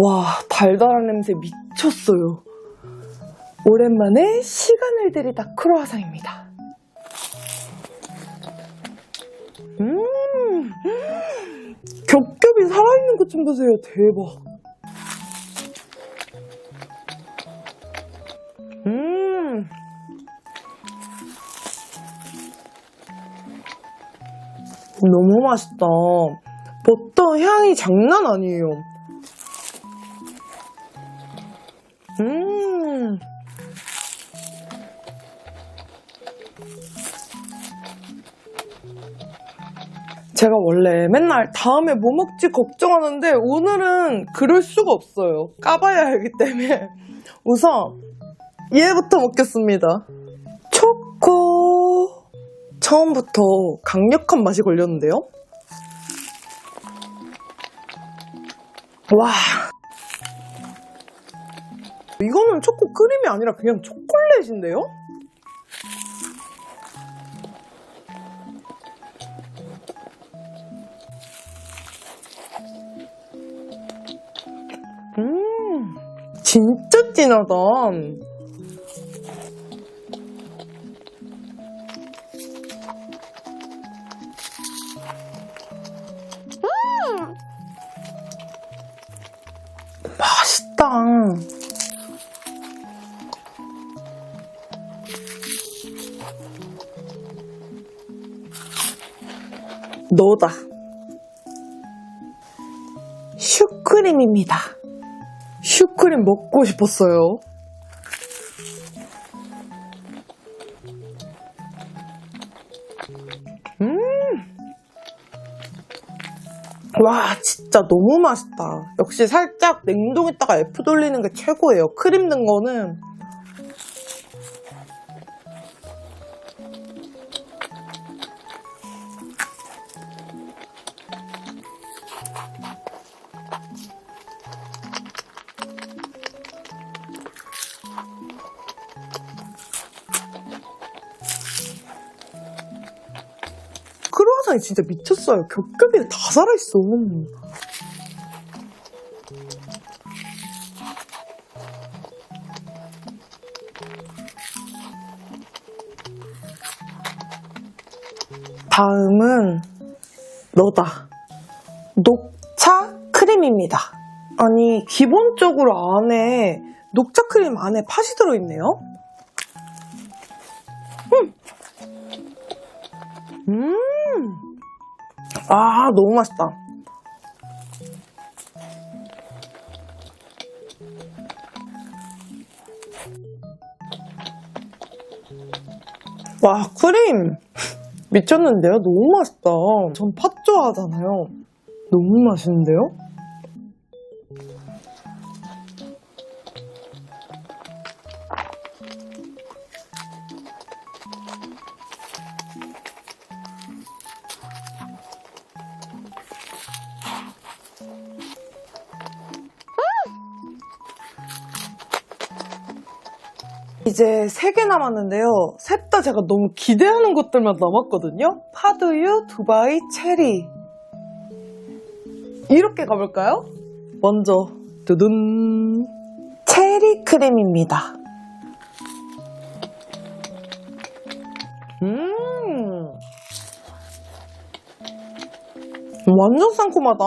와, 달달한 냄새 미쳤어요. 오랜만에 시간을 들이다 크로와상입니다. 겹겹이 살아있는 것 좀 보세요. 대박. 너무 맛있다. 버터 향이 장난 아니에요. 제가 원래 맨날 다음에 뭐 먹지 걱정하는데 오늘은 그럴 수가 없어요. 까봐야 하기 때문에 우선 얘부터 먹겠습니다. 초코. 처음부터 강력한 맛이 걸렸는데요. 와, 이거는 초코 크림이 아니라 그냥 초콜릿인데요? 진짜 진하다. 맛있다. 너다. 슈크림입니다. 슈크림 먹고 싶었어요. 와, 진짜 너무 맛있다. 역시 살짝 냉동했다가 F 돌리는 게 최고예요. 크림 든 거는. 크루아상이 진짜 미쳤어요. 겹겹이 다 살아있어. 다음은 너다. 녹차 크림입니다. 아니, 기본적으로 안에 녹차 크림 안에 팥이 들어있네요. 아, 너무 맛있다. 와, 크림 미쳤는데요? 너무 맛있다. 전 팥 좋아하잖아요. 너무 맛있는데요? 이제 3개 남았는데요. 셋 다 제가 너무 기대하는 것들만 남았거든요. 파두유, 두바이, 체리. 이렇게 가볼까요? 먼저 두둔, 체리 크림입니다. 완전 상큼하다.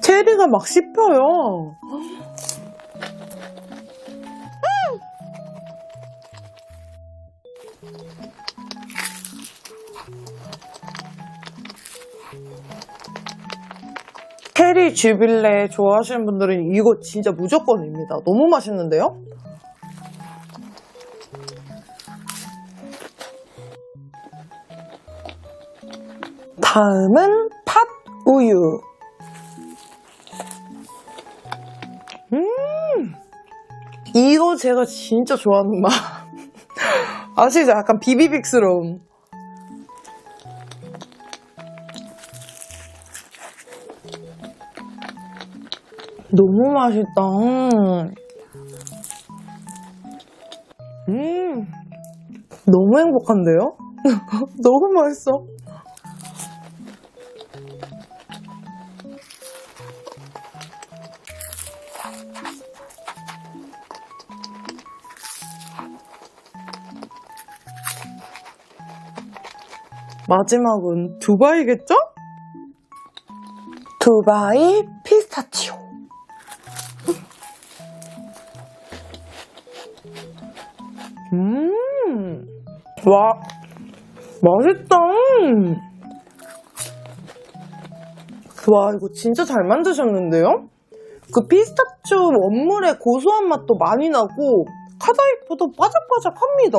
체리가 막 씹혀요. 체리 주빌레 좋아하시는 분들은 이거 진짜 무조건입니다. 너무 맛있는데요? 다음은 팥우유. 이거 제가 진짜 좋아하는 맛. 아시죠? 약간 비비빅스러움. 너무 맛있다. 너무 행복한데요? 너무 맛있어. 마지막은 두바이겠죠? 두바이 피스타치오. 와, 맛있다. 와, 이거 진짜 잘 만드셨는데요? 그 피스타치오 원물의 고소한 맛도 많이 나고 카다이프도 바삭바삭합니다.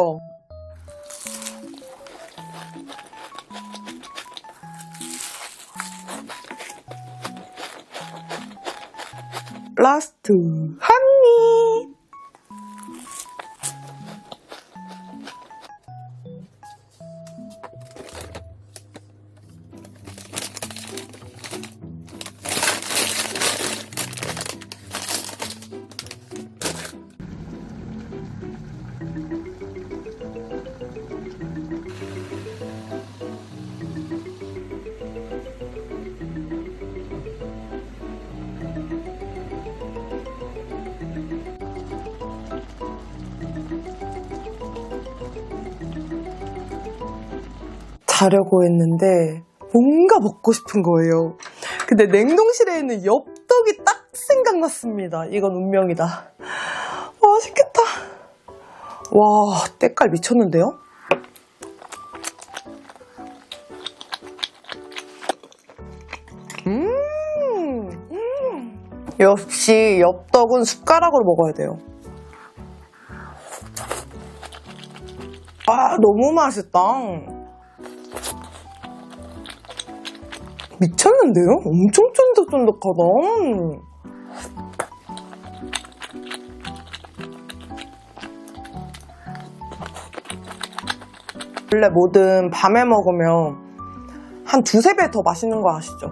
라스트 한 입. 자려고 했는데 뭔가 먹고 싶은 거예요. 근데 냉동실에 있는 엽떡이 딱 생각났습니다. 이건 운명이다. 맛있겠다. 와, 때깔 미쳤는데요? 역시 엽떡은 숟가락으로 먹어야 돼요. 아, 너무 맛있다. 미쳤는데요? 엄청 쫀득쫀득하다. 원래 뭐든 밤에 먹으면 한 두세 배 더 맛있는 거 아시죠?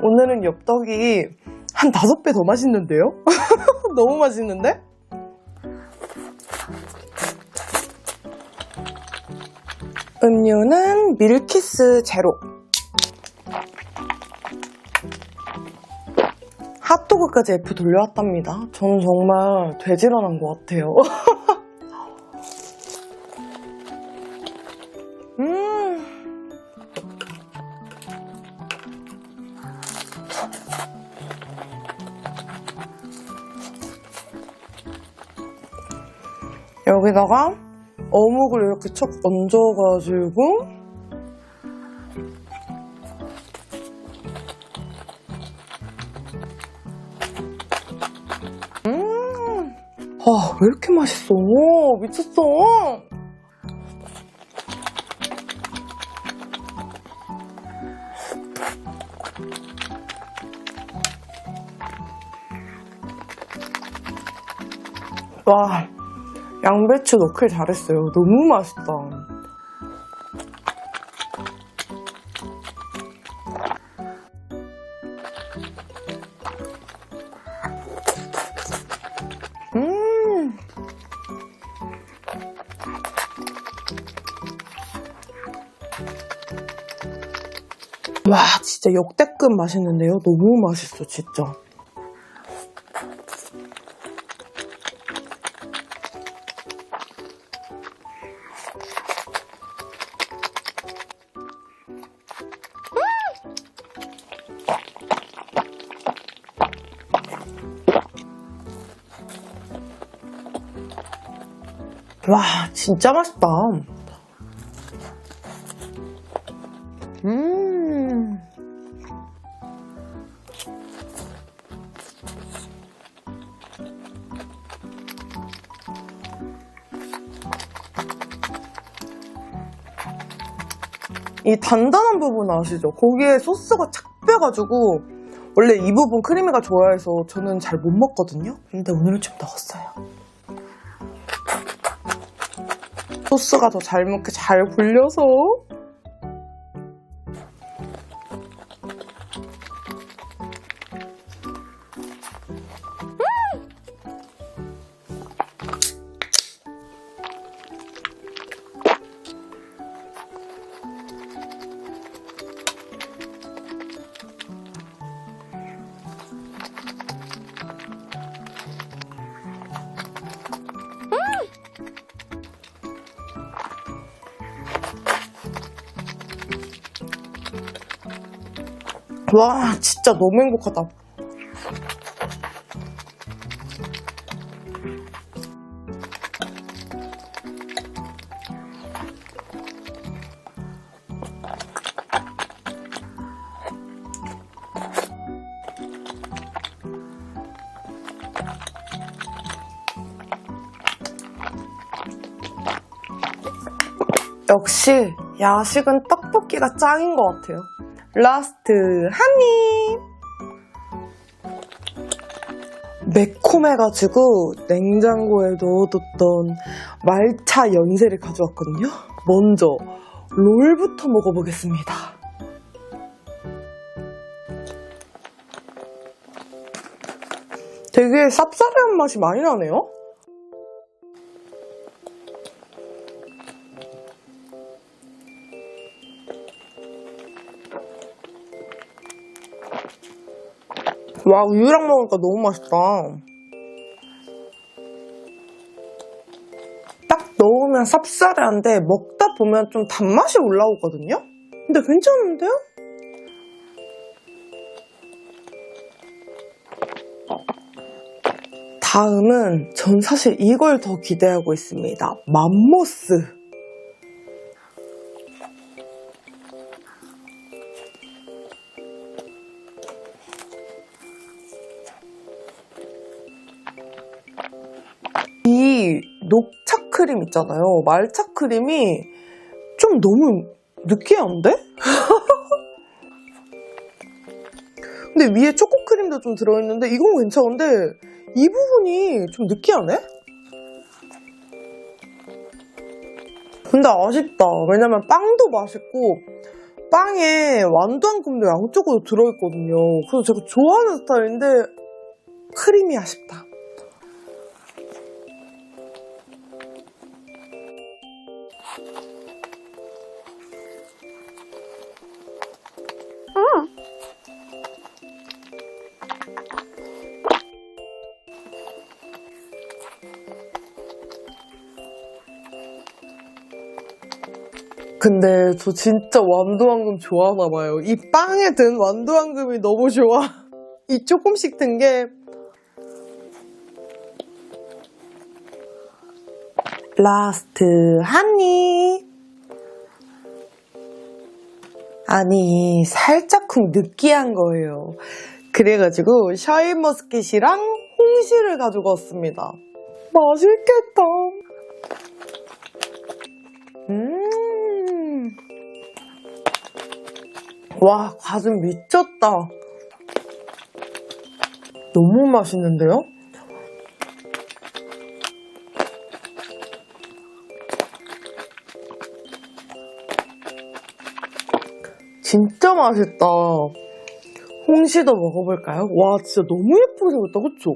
오늘은 엽떡이 한 5배 더 맛있는데요? 너무 맛있는데? 음료는 밀키스 제로. 핫도그까지 F 돌려왔답니다. 저는 정말 돼지런한 것 같아요. 여기다가 어묵을 이렇게 척 얹어가지고 아, 왜 이렇게 맛있어? 미쳤어. 와, 양배추 넣길 잘했어요. 너무 맛있다. 와, 진짜 역대급 맛있는데요? 너무 맛있어, 진짜. 와, 진짜 맛있다. 이 단단한 부분 아시죠? 거기에 소스가 착 빼가지고 원래 이 부분 크리미가 좋아해서 저는 잘 못 먹거든요? 근데 오늘은 좀 넣었어요. 소스가 더 잘 먹게 잘 굴려서 와, 진짜 너무 행복하다. 역시 야식은 떡볶이가 짱인 것 같아요. 라스트 한 입! 매콤해가지고 냉장고에 넣어뒀던 말차 연세를 가져왔거든요. 먼저 롤부터 먹어보겠습니다. 되게 쌉싸름한 맛이 많이 나네요. 와, 우유랑 먹으니까 너무 맛있다. 딱 넣으면 쌉싸래한데 먹다 보면 좀 단맛이 올라오거든요? 근데 괜찮은데요? 다음은 전 사실 이걸 더 기대하고 있습니다. 맘모스. 이 녹차 크림 있잖아요. 말차 크림이 좀 너무 느끼한데? 근데 위에 초코크림도 좀 들어있는데 이건 괜찮은데 이 부분이 좀 느끼하네? 근데 아쉽다. 왜냐면 빵도 맛있고 빵에 완두황금도 양쪽으로 들어있거든요. 그래서 제가 좋아하는 스타일인데 크림이 아쉽다. 근데 저 진짜 완두황금 좋아하나봐요. 이 빵에 든 완두황금이 너무 좋아. 이 조금씩 든 게 라스트 한 입. 아니 살짝쿵 느끼한 거예요. 그래가지고 샤인머스켓이랑 홍시를 가지고 왔습니다. 맛있겠다. 와, 과즙 미쳤다. 너무 맛있는데요? 진짜 맛있다. 홍시도 먹어볼까요? 와, 진짜 너무 예쁘게 생겼다, 그쵸?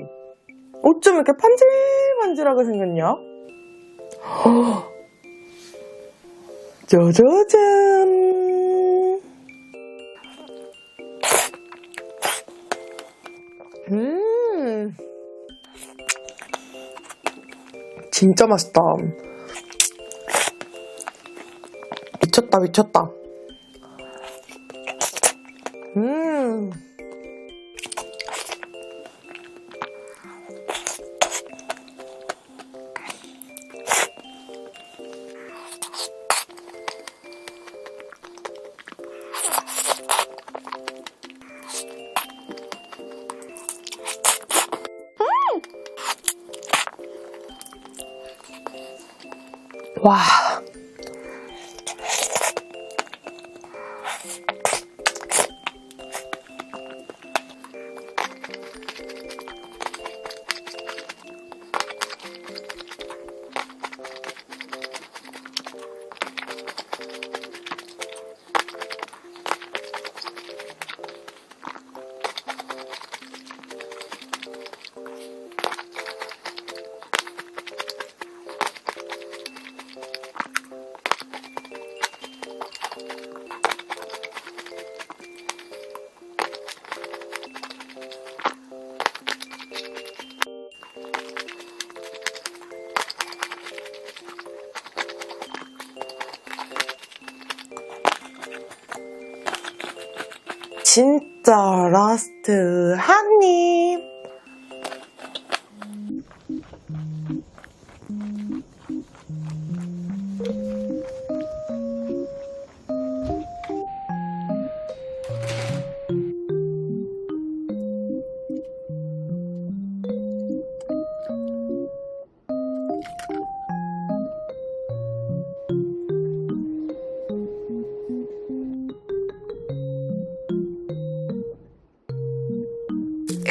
어쩜 이렇게 반질반질하게 생겼냐? 짜자잔! 진짜 맛있다. 미쳤다, 미쳤다. 와. 진짜 진짜 라스트 한 입.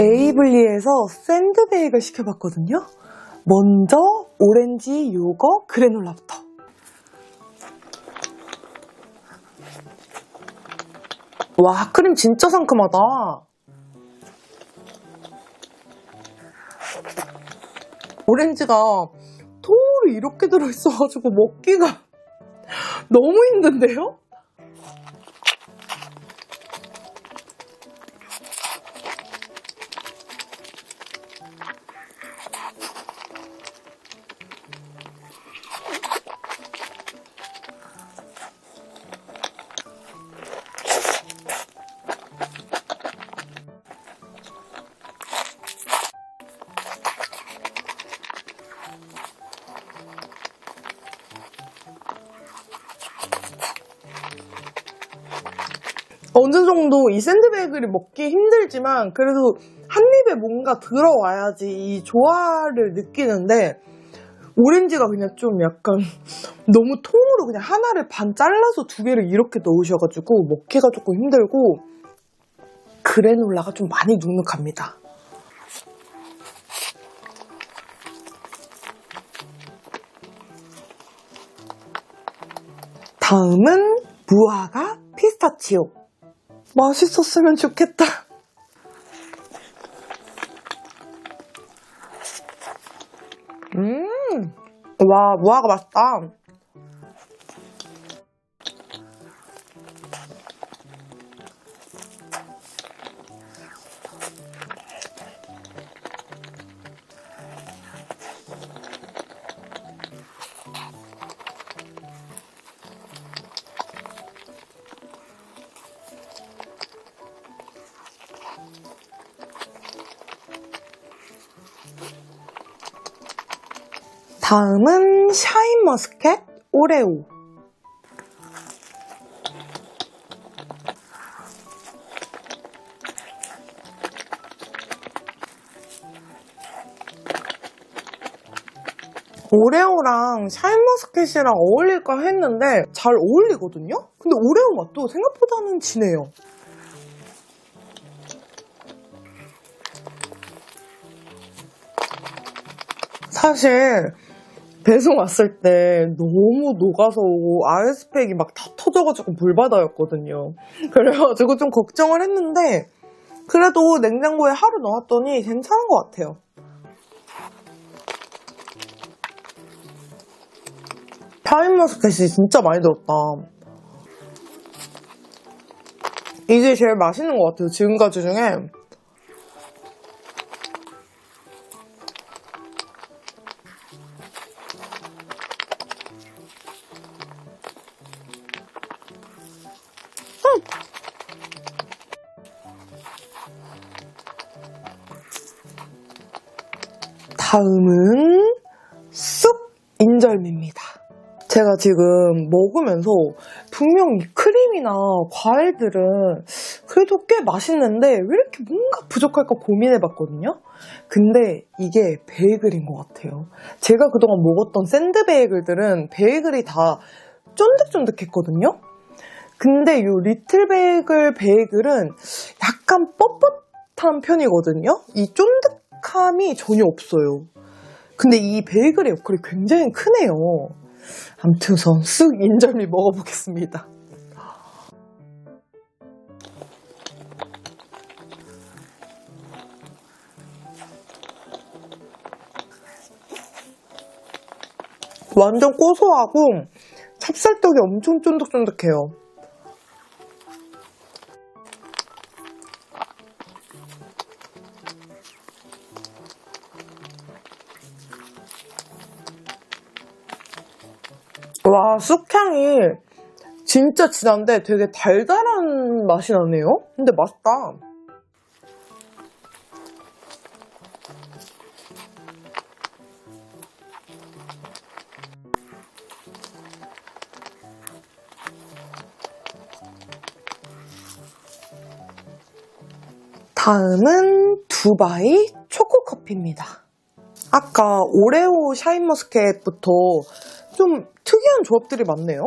에이블리에서 샌드베이글 시켜봤거든요. 먼저 오렌지 요거 그래놀라부터. 와, 크림 진짜 상큼하다. 오렌지가 통으로 이렇게 들어있어가지고 먹기가 너무 힘든데요? 어느 정도 이 샌드베이글이 먹기 힘들지만 그래도 한 입에 뭔가 들어와야지 이 조화를 느끼는데 오렌지가 그냥 좀 약간 너무 통으로 그냥 하나를 반 잘라서 두 개를 이렇게 넣으셔가지고 먹기가 조금 힘들고 그래놀라가 좀 많이 눅눅합니다. 다음은 무화과 피스타치오. 맛있었으면 좋겠다. 와, 무화과 맛있다. 다음은 샤인머스켓 오레오. 오레오랑 샤인머스켓이랑 어울릴까 했는데 잘 어울리거든요? 근데 오레오 맛도 생각보다는 진해요. 사실 배송 왔을 때 너무 녹아서 오고 아이스팩이 막 다 터져가지고 불바다였거든요. 그래가지고 좀 걱정을 했는데 그래도 냉장고에 하루 넣었더니 괜찮은 것 같아요. 샤인머스켓이 진짜 많이 들었다. 이게 제일 맛있는 것 같아요, 지금까지 중에. 다음은 쑥 인절미입니다. 제가 지금 먹으면서 분명히 크림이나 과일들은 그래도 꽤 맛있는데 왜 이렇게 뭔가 부족할까 고민해봤거든요. 근데 이게 베이글인 것 같아요. 제가 그동안 먹었던 샌드베이글들은 베이글이 다 쫀득쫀득했거든요. 근데 이 리틀 베이글 베이글은 약간 뻣뻣한 편이거든요. 이 쫀득함이 전혀 없어요. 근데 이 베이글의 역할이 굉장히 크네요. 아무튼 우선 쑥 인절미 먹어보겠습니다. 완전 고소하고 찹쌀떡이 엄청 쫀득쫀득해요. 와, 쑥향이 진짜 진한데 되게 달달한 맛이 나네요? 근데 맛있다. 다음은 두바이 초코커피입니다. 아까 오레오 샤인머스켓부터 좀 특이한 조합들이 많네요.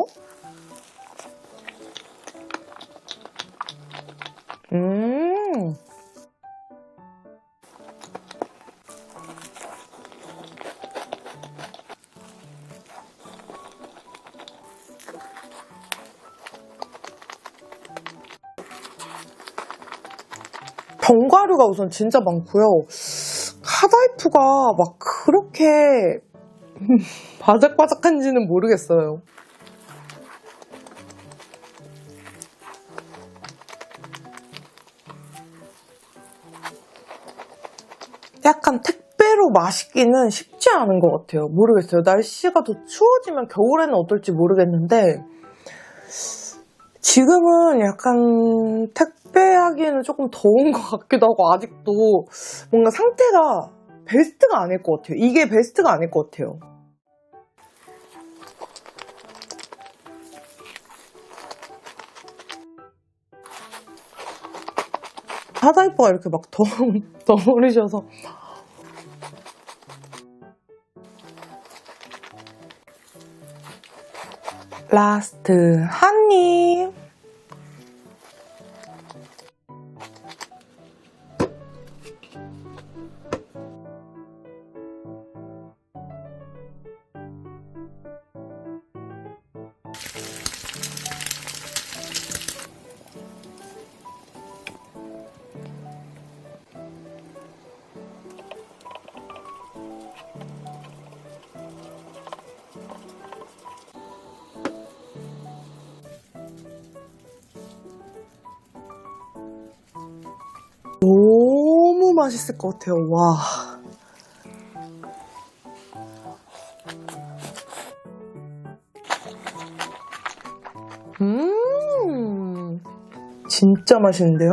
견과류가 우선 진짜 많고요. 카다이프가 막 그렇게 바삭바삭한지는 모르겠어요. 약간 택배로 마시기는 쉽지 않은 것 같아요. 모르겠어요. 날씨가 더 추워지면 겨울에는 어떨지 모르겠는데 지금은 약간 택배하기에는 조금 더운 것 같기도 하고 아직도 뭔가 상태가 베스트가 아닐 것 같아요. 이게 베스트가 아닐 것 같아요. 하다이퍼가 이렇게 막 덩어리셔서 라스트 한 입. 너무 맛있을 것 같아요. 와. 진짜 맛있는데요?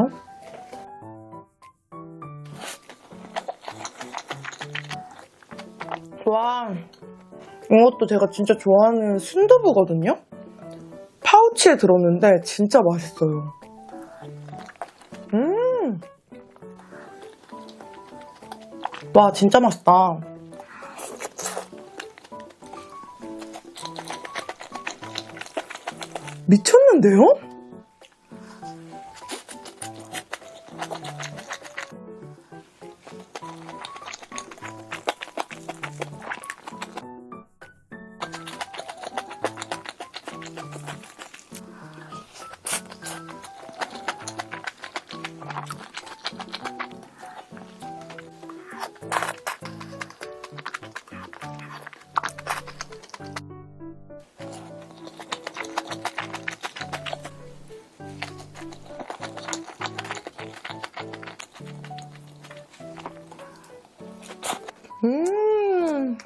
와. 이것도 제가 진짜 좋아하는 순두부거든요? 파우치에 들었는데 진짜 맛있어요. 와, 진짜 맛있다. 미쳤는데요? 음.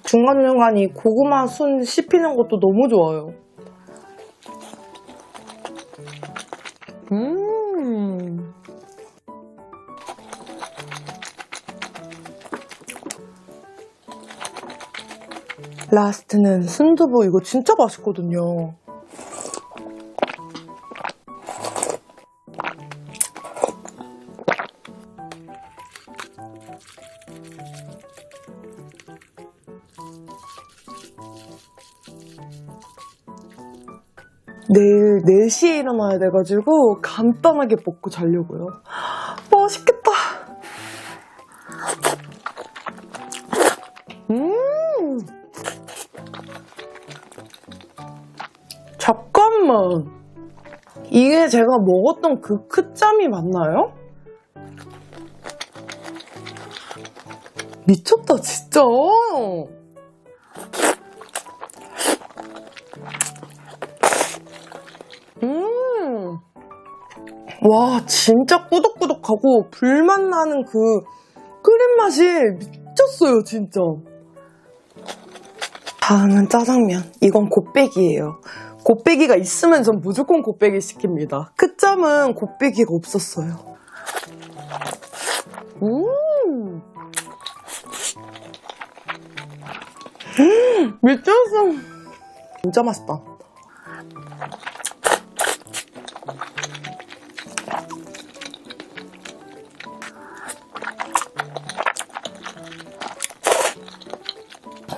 중간중간 이 고구마 순 씹히는 것도 너무 좋아요. 라스트는 순두부. 이거 진짜 맛있거든요. 내일 4시에 일어나야 돼가지고 간단하게 먹고 자려고요. 맛있겠다. 잠깐만. 이게 제가 먹었던 그 크짬이 맞나요? 미쳤다, 진짜. 와, 진짜 꾸덕꾸덕하고 불맛 나는 그 끓인 맛이 미쳤어요, 진짜. 다음은 짜장면. 이건 곱빼기예요. 곱빼기가 있으면 전 무조건 곱빼기 시킵니다. 끝점은 곱빼기가 없었어요. 미쳤어. 진짜 맛있다.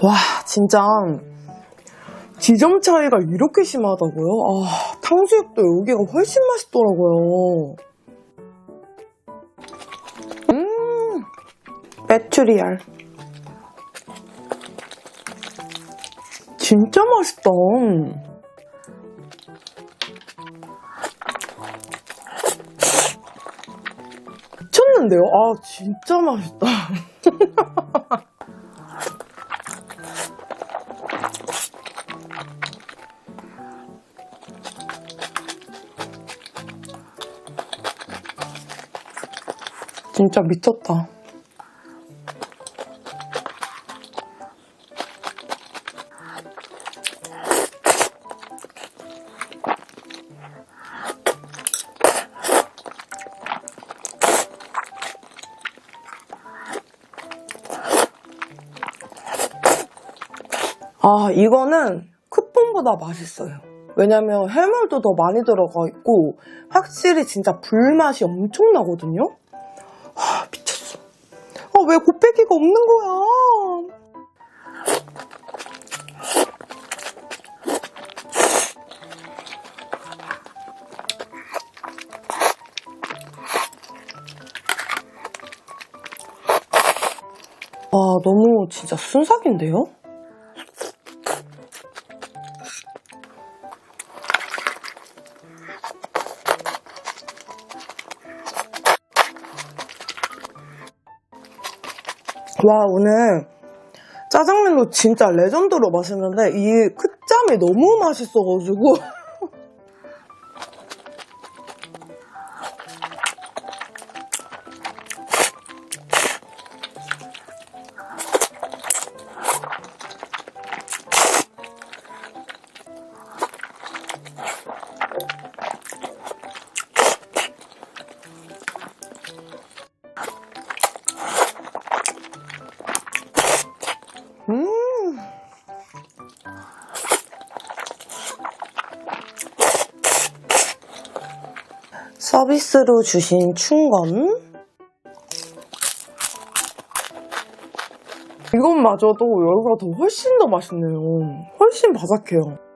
와, 진짜 지점 차이가 이렇게 심하다고요? 아, 탕수육도 여기가 훨씬 맛있더라고요. 메추리알. 진짜 맛있다. 미쳤는데요? 아, 진짜 맛있다. 진짜 미쳤다. 아, 이거는 쿠폰보다 맛있어요. 왜냐면 해물도 더 많이 들어가 있고 확실히 진짜 불맛이 엄청 나거든요? 아, 미쳤어. 아, 왜 곱빼기가 없는 거야? 아, 너무 진짜 순삭인데요? 와, 오늘 짜장면도 진짜 레전드로 맛있는데 이 크짬이 너무 맛있어가지고 서비스로 주신 충건. 이것마저도 여기가 더 훨씬 더 맛있네요. 훨씬 바삭해요.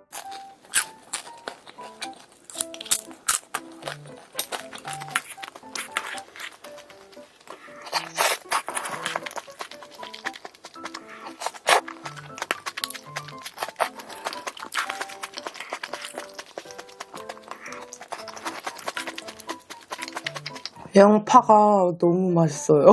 양파가 너무 맛있어요.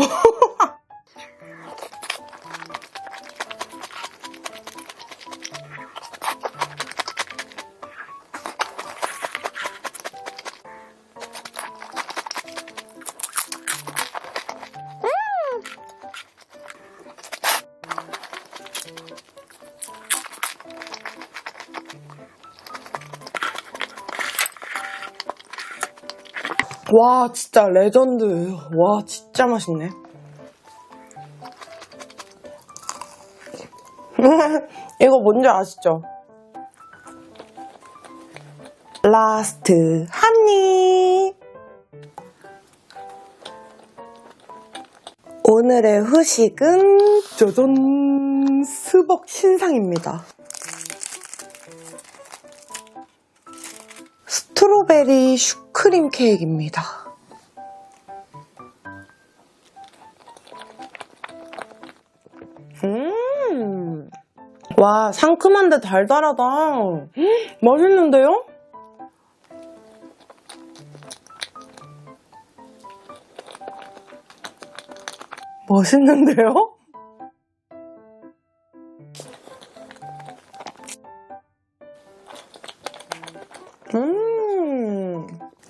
와, 진짜 레전드. 와, 진짜 맛있네. 이거 뭔지 아시죠? 라스트 한입. 오늘의 후식은 짜잔, 스벅 신상입니다. 스트로베리 슈크림 케이크입니다. 와, 상큼한데 달달하다. 맛있는데요? 맛있는데요?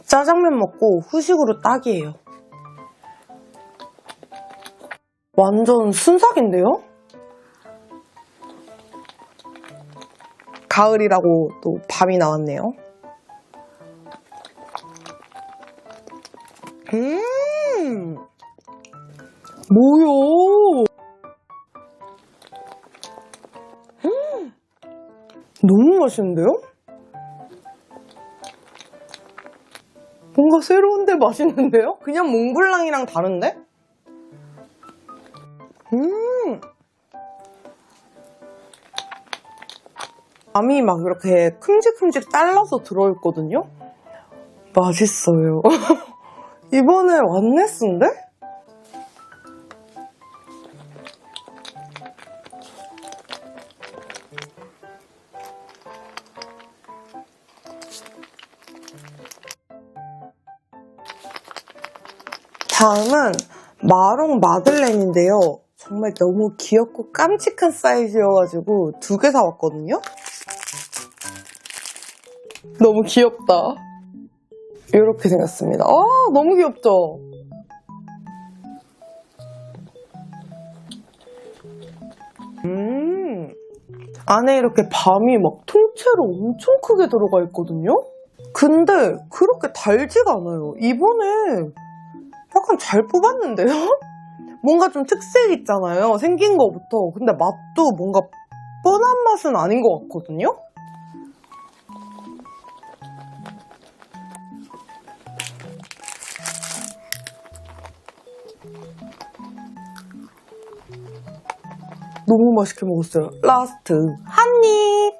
짜장면 먹고 후식으로 딱이에요. 완전 순삭인데요? 가을이라고 또 밤이 나왔네요. 뭐요? 너무 맛있는데요? 뭔가 새로운데 맛있는데요? 그냥 몽블랑이랑 다른데? 밤이 막 이렇게 큼직큼직 잘라서 들어있거든요? 맛있어요. 이번에 완네스인데? 다음은 마롱 마들렌인데요. 정말 너무 귀엽고 깜찍한 사이즈여가지고 2개 사왔거든요. 너무 귀엽다. 이렇게 생겼습니다. 아, 너무 귀엽죠? 안에 이렇게 밤이 막 통째로 엄청 크게 들어가 있거든요? 근데 그렇게 달지가 않아요. 이번에 약간 잘 뽑았는데요? 뭔가 좀 특색 있잖아요. 생긴 거부터. 근데 맛도 뭔가 뻔한 맛은 아닌 것 같거든요? 너무 맛있게 먹었어요. 라스트 한 입!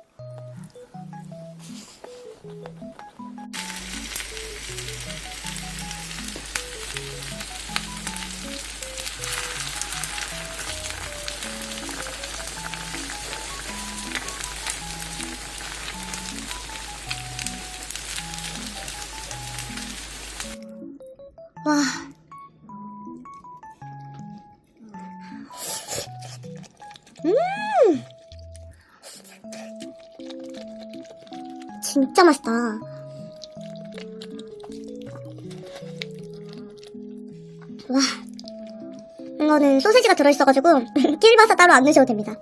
와. 진짜 맛있다. 와. 이거는 소세지가 들어있어가지고 킬바사 따로 안 넣으셔도 됩니다.